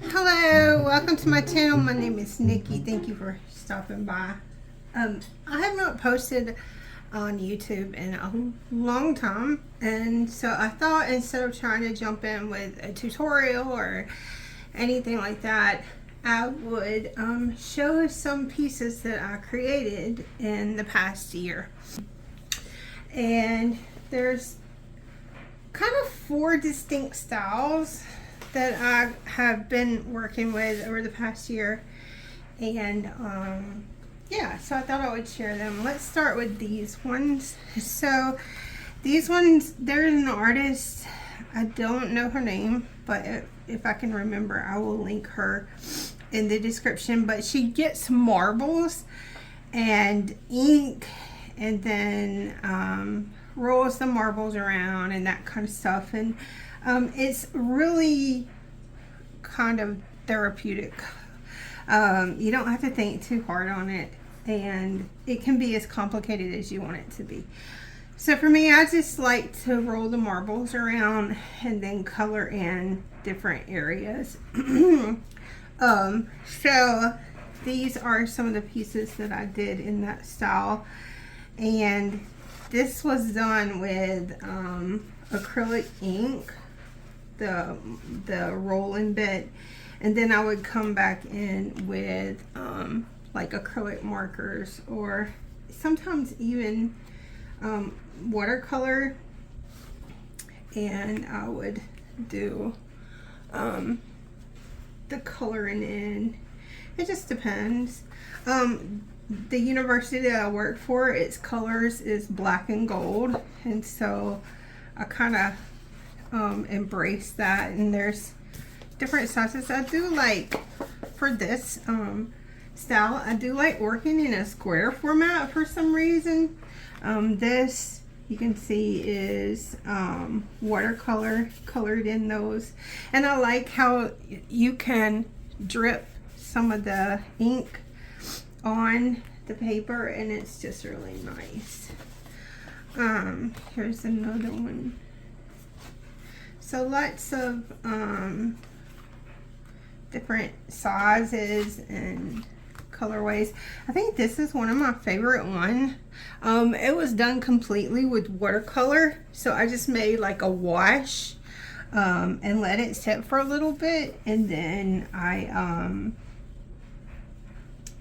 Hello, welcome to my channel. My name is Nikki. Thank you for stopping by. I have not posted on YouTube in a long time, and so I thought instead of trying to jump in with a tutorial or anything like that, I would show some pieces that I created in the past year. And there's kind of 4 distinct styles that I have been working with over the past year, and yeah, so I thought I would share them. Let's start with these ones. So these ones, there's an artist, I don't know her name, but if I can remember, I will link her in the description. But she gets marbles and ink and then rolls the marbles around and that kind of stuff, and it's really kind of therapeutic. You don't have to think too hard on it, and it can be as complicated as you want it to be. So for me, I just like to roll the marbles around and then color in different areas. So these are some of the pieces that I did in that style, and this was done with acrylic ink, the rolling bit, and then I would come back in with like acrylic markers, or sometimes even watercolor, and I would do the coloring in. It just depends. The university that I work for, its colors is black and gold, and so I kind of embrace that. And there's different sizes. I do like, for this style, I do like working in a square format for some reason. This, you can see, is watercolor, colored in those, and I like how you can drip some of the ink on the paper, and it's just really nice. Here's another one. So lots of different sizes and colorways. I think this is one of my favorite one. It was done completely with watercolor, so I just made like a wash and let it sit for a little bit, and then I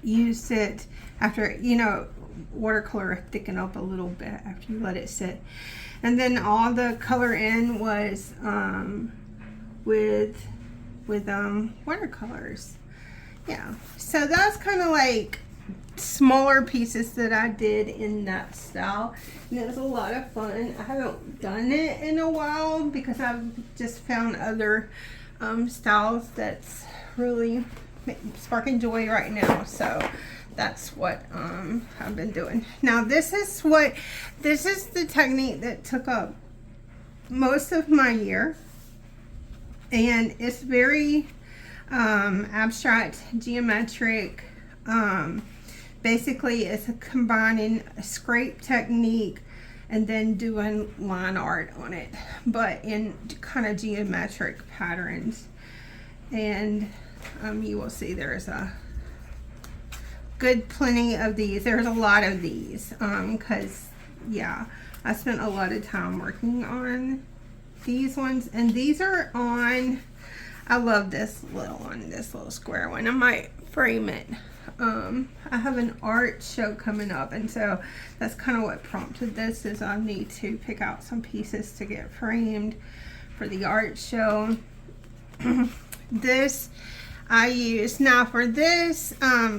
used it after, you know, watercolor thicken up a little bit after you let it sit. And then all the color in was with watercolors. Yeah, so that's kind of like smaller pieces that I did in that style, and it was a lot of fun. I haven't done it in a while because I've just found other styles that's really sparking joy right now, so that's what I've been doing. Now this is the technique that took up most of my year, and it's very abstract, geometric. Basically it's combining a scrape technique and then doing line art on it, but in kind of geometric patterns. And you will see there's a good plenty of these. There's a lot of these because yeah, I spent a lot of time working on these ones, and these are on, I love this little one, this little square one. I might frame it. I have an art show coming up, and so that's kind of what prompted this, is I need to pick out some pieces to get framed for the art show. This I use, now for this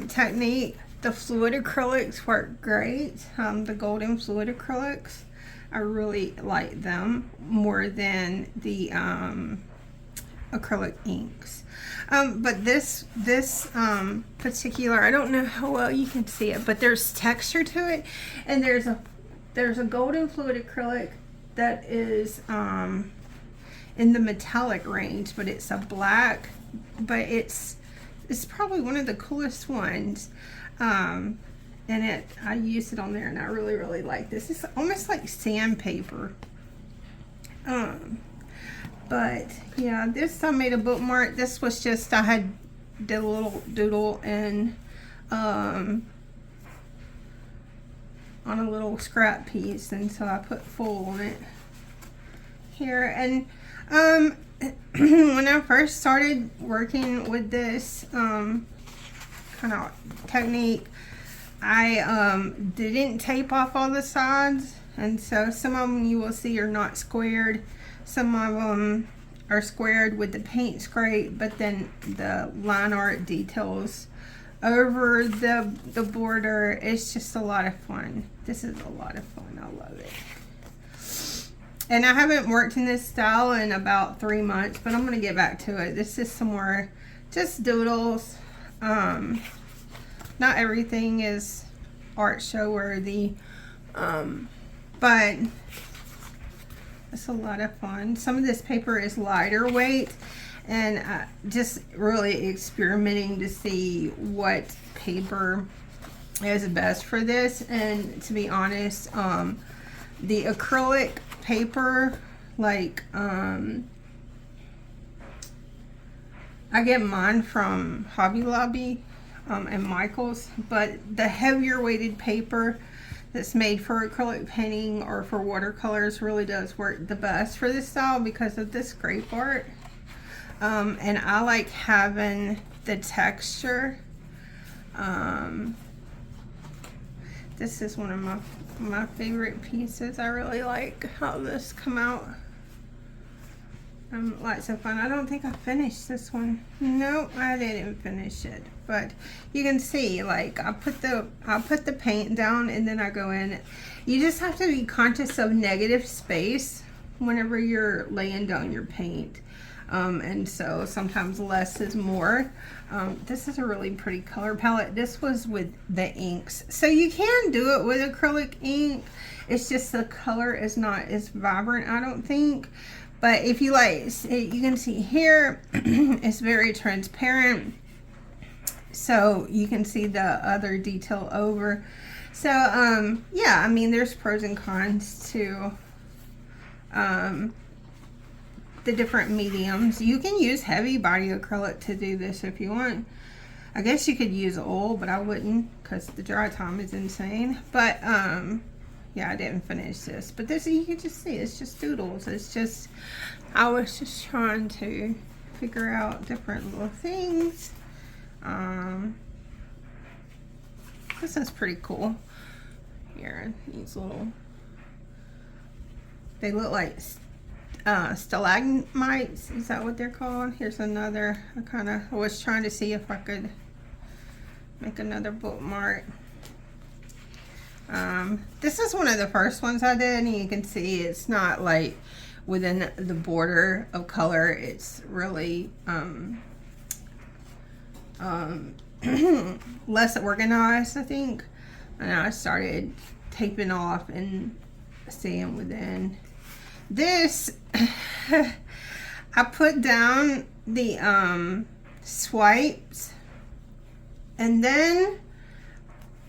technique, the fluid acrylics work great. The golden fluid acrylics, I really like them more than the acrylic inks. But this particular, I don't know how well you can see it, but there's texture to it, and there's a golden fluid acrylic that is in the metallic range, but it's a black, but it's probably one of the coolest ones. And I used it on there, and I really like this. It's almost like sandpaper. But yeah, this I made a bookmark. This was just, I had did a little doodle and on a little scrap piece, and so I put full on it here. And when I first started working with this kind of technique, I didn't tape off all the sides, and so some of them you will see are not squared. Some of them are squared with the paint scrape, but then the line art details over the border. It's just a lot of fun. This is a lot of fun. I love it. And I haven't worked in this style in about 3 months, but I'm going to get back to it. This is some more just doodles. Not everything is art show worthy, but it's a lot of fun. Some of this paper is lighter weight, and just really experimenting to see what paper is best for this. And to be honest, the acrylic paper, like I get mine from Hobby Lobby and Michael's, but the heavier weighted paper that's made for acrylic painting or for watercolors really does work the best for this style because of this scrape art. And I like having the texture. This is one of my favorite pieces. I really like how this come out. Lots of fun. I don't think I finished this one. Nope, I didn't finish it. But you can see, like, I put the paint down and then I go in. You just have to be conscious of negative space whenever you're laying down your paint. And so sometimes less is more. This is a really pretty color palette. This was with the inks. So you can do it with acrylic ink. It's just the color is not as vibrant, I don't think. But if you like, you can see here, it's very transparent. So you can see the other detail over. So, yeah, I mean, there's pros and cons to the different mediums. You can use heavy body acrylic to do this if you want. I guess you could use oil, but I wouldn't because the dry time is insane. But, yeah, I didn't finish this, but this, you can just see, it's just doodles. It's just, I was just trying to figure out different little things. This is pretty cool. Here, these little, they look like stalagmites. Is that what they're called? Here's another. I was trying to see if I could make another bookmark. This is one of the first ones I did, and you can see it's not like within the border of color. It's really less organized, I think. And I started taping off and seeing within. This, I put down the swipes, and then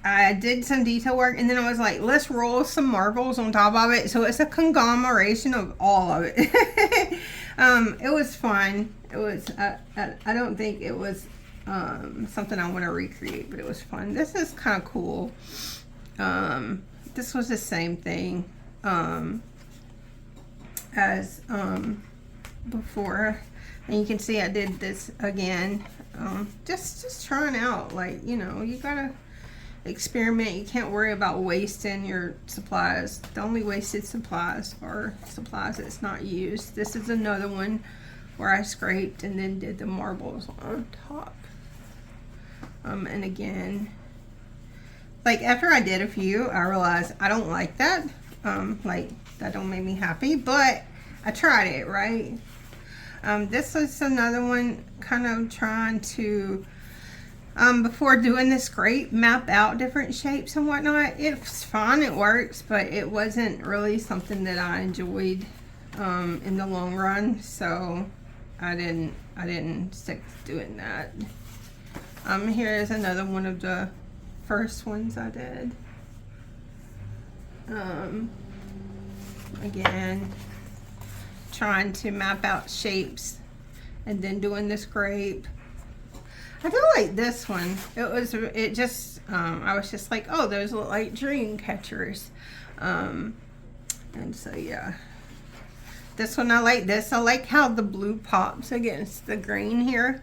I did some detail work, and then I was like, let's roll some marbles on top of it. So it's a conglomeration of all of it. It was fun. It was, I don't think it was something I want to recreate, but it was fun. This is kind of cool. This was the same thing as before. And you can see I did this again. Just trying out, like, you know, you gotta experiment. You can't worry about wasting your supplies. The only wasted supplies are supplies that's not used. This is another one where I scraped and then did the marbles on top. And again, like, after I did a few, I realized I don't like that. Like, that don't make me happy, but I tried it, right? This is another one, kind of trying to before doing this scrape, map out different shapes and whatnot. It's fun, it works, but it wasn't really something that I enjoyed in the long run, so I didn't stick to doing that. Here's another one of the first ones I did. Again, trying to map out shapes and then doing this grape. I do like this one. I was just like, oh, those look like dream catchers. And so yeah, this one, I like this. I like how the blue pops against the green here.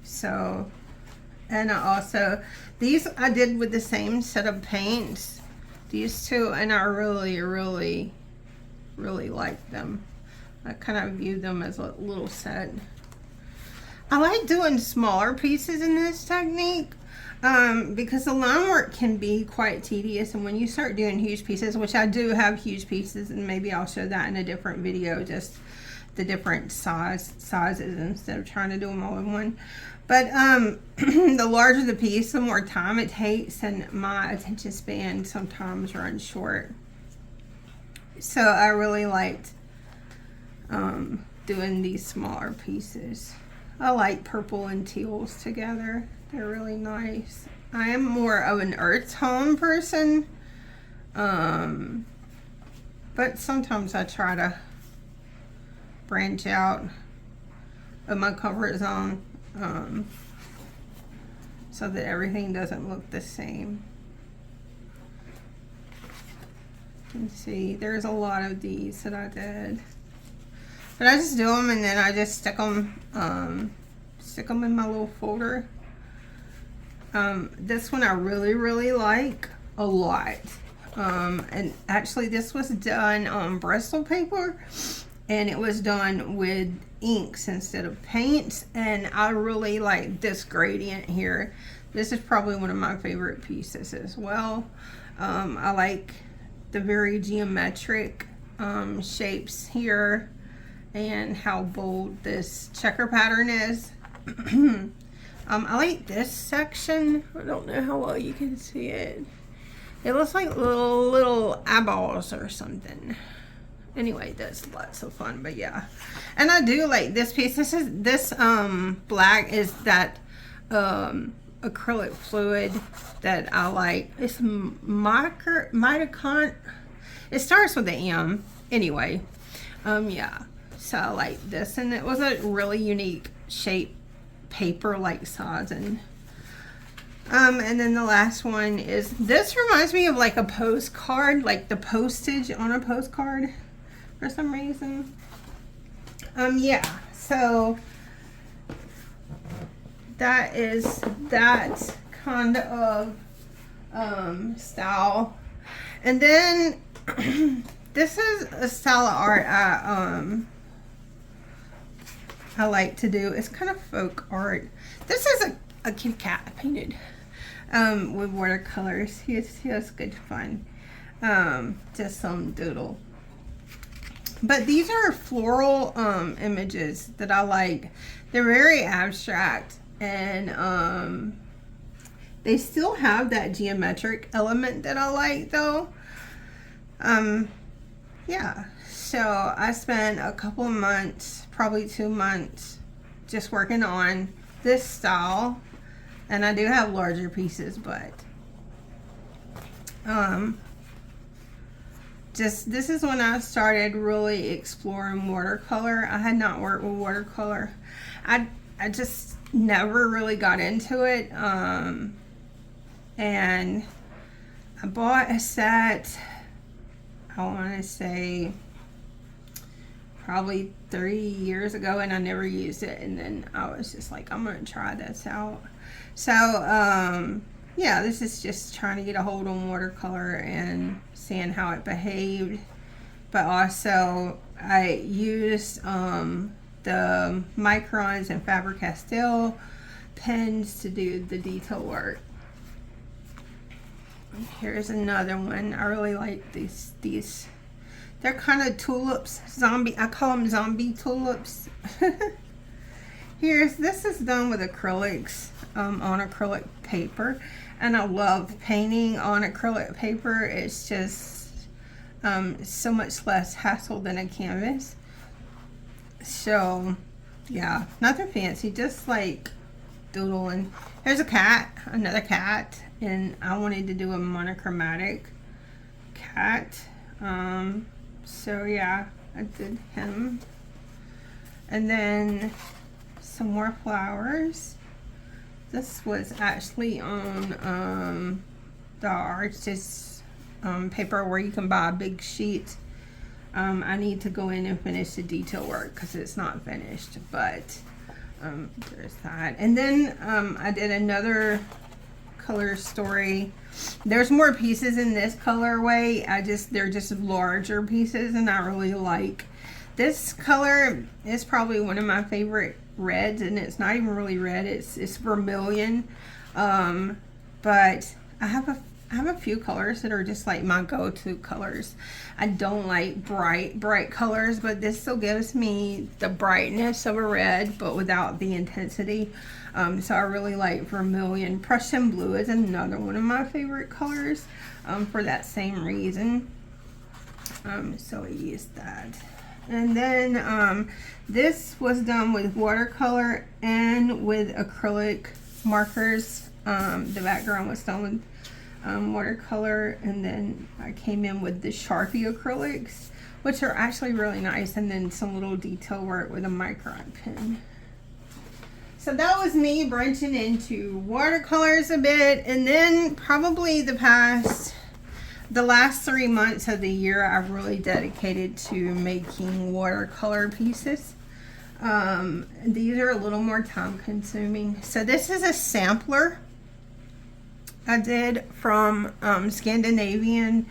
So, and I also, these I did with the same set of paints, these two, and I really, really, really like them. I kind of view them as a little set. I like doing smaller pieces in this technique because the line work can be quite tedious, and when you start doing huge pieces, which I do have huge pieces, and maybe I'll show that in a different video, just the different sizes instead of trying to do them all in one. But the larger the piece, the more time it takes, and my attention span sometimes runs short. So I really liked doing these smaller pieces. I like purple and teals together. They're really nice. I am more of an earth tone person. But sometimes I try to branch out of my comfort zone so that everything doesn't look the same. You can see there's a lot of these that I did. But I just do them and then I just stick them in my little folder. This one I really, really like a lot. And actually this was done on Bristol paper, and it was done with inks instead of paints, and I really like this gradient here. This is probably one of my favorite pieces as well. I like the very geometric shapes here, and how bold this checker pattern is. I like this section. I don't know how well you can see it. It looks like little eyeballs or something. Anyway, that's lots of fun, but yeah. And I do like this piece. This black is that acrylic fluid that I like. It's mitocon. It starts with an M. Anyway, yeah. So I like this, and it was a really unique shape, paper-like size, and then the last one is, this reminds me of like a postcard, like the postage on a postcard for some reason. Yeah, so that is that kind of style. And then this is a style of art I like to do. It's kind of folk art. This is a cute cat I painted with watercolors. He has good fun. Just some doodle. But these are floral images that I like. They're very abstract, and they still have that geometric element that I like though. Yeah, so I spent a couple of months, probably 2 months, just working on this style. And I do have larger pieces, but this is when I started really exploring watercolor. I had not worked with watercolor. I just never really got into it. And I bought a set, I want to say probably 3 years ago, and I never used it. And then I was just like, I'm going to try this out. So, yeah, this is just trying to get a hold on watercolor and seeing how it behaved. But also, I used the Microns and Faber-Castell pens to do the detail work. Here's another one. I really like these. They're kind of tulips, I call them zombie tulips. This is done with acrylics, on acrylic paper, and I love painting on acrylic paper. It's just so much less hassle than a canvas. So yeah, nothing fancy, just like doodling. There's a cat, another cat, and I wanted to do a monochromatic cat. So yeah, I did him. And then some more flowers. This was actually on the Artist paper where you can buy a big sheet. I need to go in and finish the detail work because it's not finished, but there's that. And then I did another color story. There's more pieces in this colorway. They're just larger pieces, and I really like this color. Is probably one of my favorite reds, and it's not even really red, it's vermilion. But I have a few colors that are just like my go-to colors. I don't like bright colors, but this still gives me the brightness of a red, but without the intensity. So I really like vermilion. Prussian blue is another one of my favorite colors for that same reason. So I used that. And then this was done with watercolor and with acrylic markers. The background was done with watercolor, and then I came in with the Sharpie acrylics, which are actually really nice, and then some little detail work with a micron pen. So that was me branching into watercolors a bit, and then probably the last 3 months of the year I've really dedicated to making watercolor pieces. These are a little more time consuming. So this is a sampler I did from Scandinavian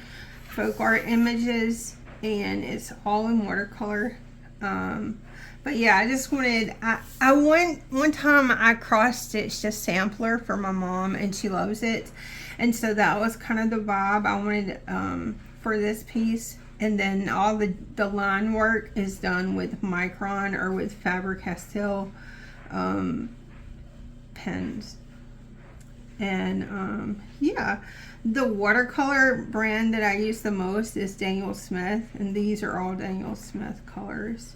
folk art images, and it's all in watercolor. But yeah, I just wanted, one time I cross-stitched a sampler for my mom, and she loves it, and so that was kind of the vibe I wanted for this piece. And then all the line work is done with micron or with Faber-Castell pens. And yeah, the watercolor brand that I use the most is Daniel Smith, and these are all Daniel Smith colors.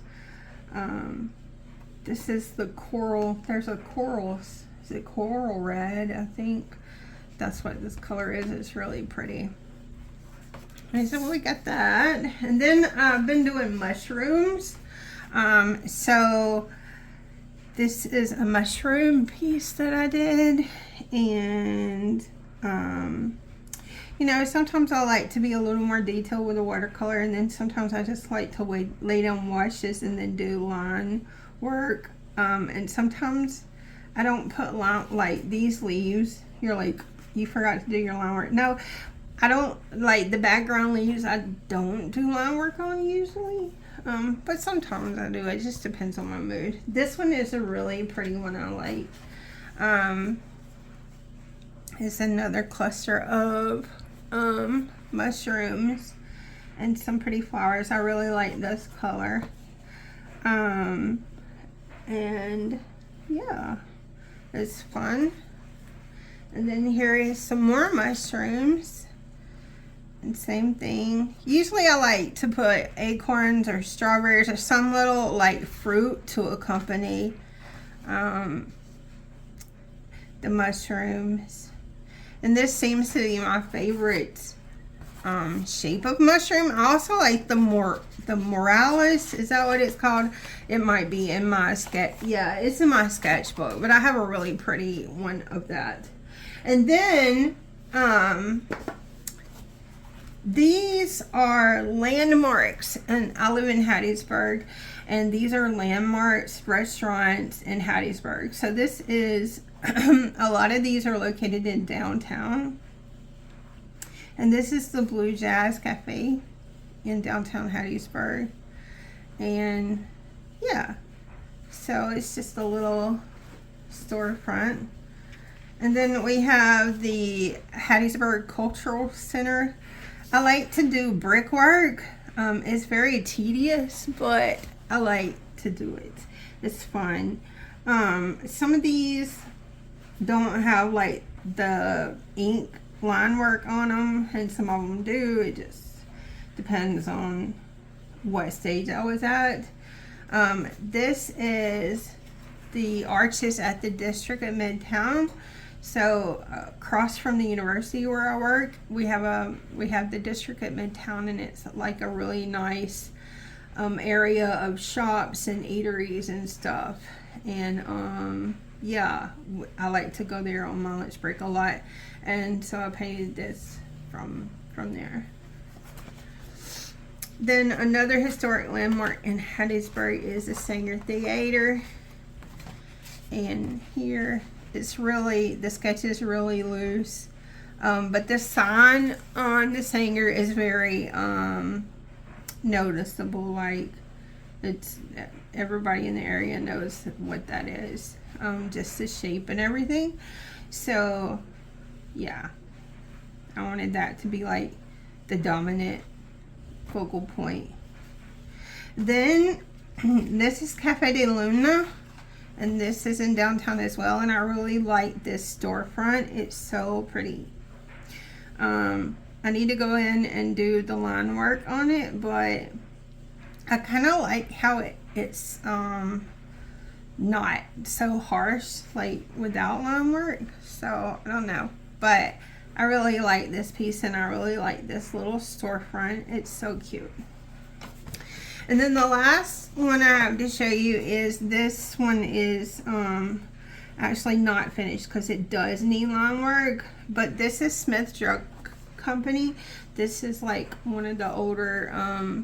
This is the coral. There's a coral. Is it coral red? I think that's what this color is. It's really pretty. And so we got that. And then I've been doing mushrooms. So this is a mushroom piece that I did, and you know, sometimes I like to be a little more detailed with the watercolor, and then sometimes I just like to lay down washes and then do line work. And sometimes I don't put line, like these leaves, you're like, you forgot to do your line work. No, I don't, like the background leaves, I don't do line work on usually. But sometimes I do. It just depends on my mood. This one is a really pretty one I like. It's another cluster of mushrooms and some pretty flowers. I really like this color. And yeah, it's fun. And then here is some more mushrooms. And same thing. Usually I like to put acorns or strawberries or some little like fruit to accompany the mushrooms. And this seems to be my favorite shape of mushroom. I also like the Morales. Is that what it's called? It might be in my sketch. Yeah, it's in my sketchbook, but I have a really pretty one of that. And then these are landmarks, and I live in Hattiesburg, and these are landmarks, restaurants in Hattiesburg. So this is, a lot of these are located in downtown. And this is the Blue Jazz Cafe in downtown Hattiesburg. And yeah, so it's just a little storefront. And then we have the Hattiesburg Cultural Center. I like to do brickwork. It's very tedious, but I like to do it. It's fun. Some of these don't have like the ink line work on them, and some of them do. It just depends on what stage I was at. This is the arches at the district at Midtown. So across from the university where I work, we have the district at Midtown, and it's like a really nice area of shops and eateries and stuff. And yeah, I like to go there on my lunch break a lot, and so I painted this from there. Then another historic landmark in Hattiesburg is the Sanger Theater. And here it's really, the sketch is really loose. But the sign on the Sanger is very noticeable. Like, it's, everybody in the area knows what that is. Just the shape and everything. So yeah, I wanted that to be like the dominant focal point. Then this is Cafe de Luna, and this is in downtown as well, and I really like this storefront. It's so pretty. I need to go in and do the line work on it, but I kind of like how it's not so harsh, like without line work. So I don't know, but I really like this piece, and I really like this little storefront. It's so cute. And then the last one I have to show you is, this one is actually not finished because it does need line work, but this is Smith Drug Company. This is like one of the older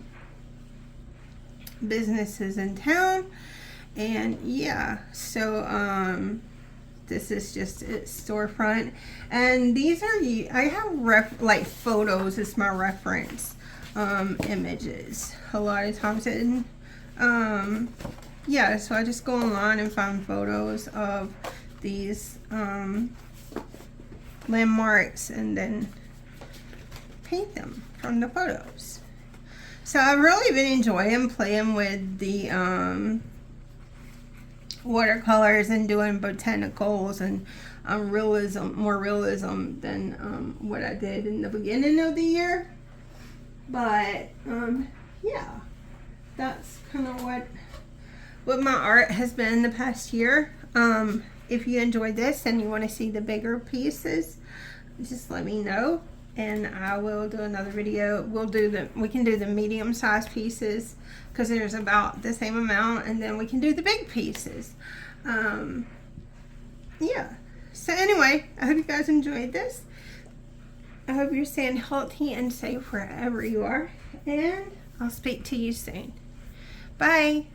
businesses in town. And yeah, so this is just its storefront, and these are, I have like photos as my reference images a lot of times. And yeah, so I just go online and find photos of these landmarks and then paint them from the photos. So I've really been enjoying playing with the watercolors and doing botanicals and more realism than what I did in the beginning of the year. But yeah, that's kind of what my art has been the past year. If you enjoyed this and you want to see the bigger pieces, just let me know, and I will do another video. We can do the medium-sized pieces because there's about the same amount, and then we can do the big pieces. Yeah. So anyway, I hope you guys enjoyed this. I hope you're staying healthy and safe wherever you are, and I'll speak to you soon. Bye.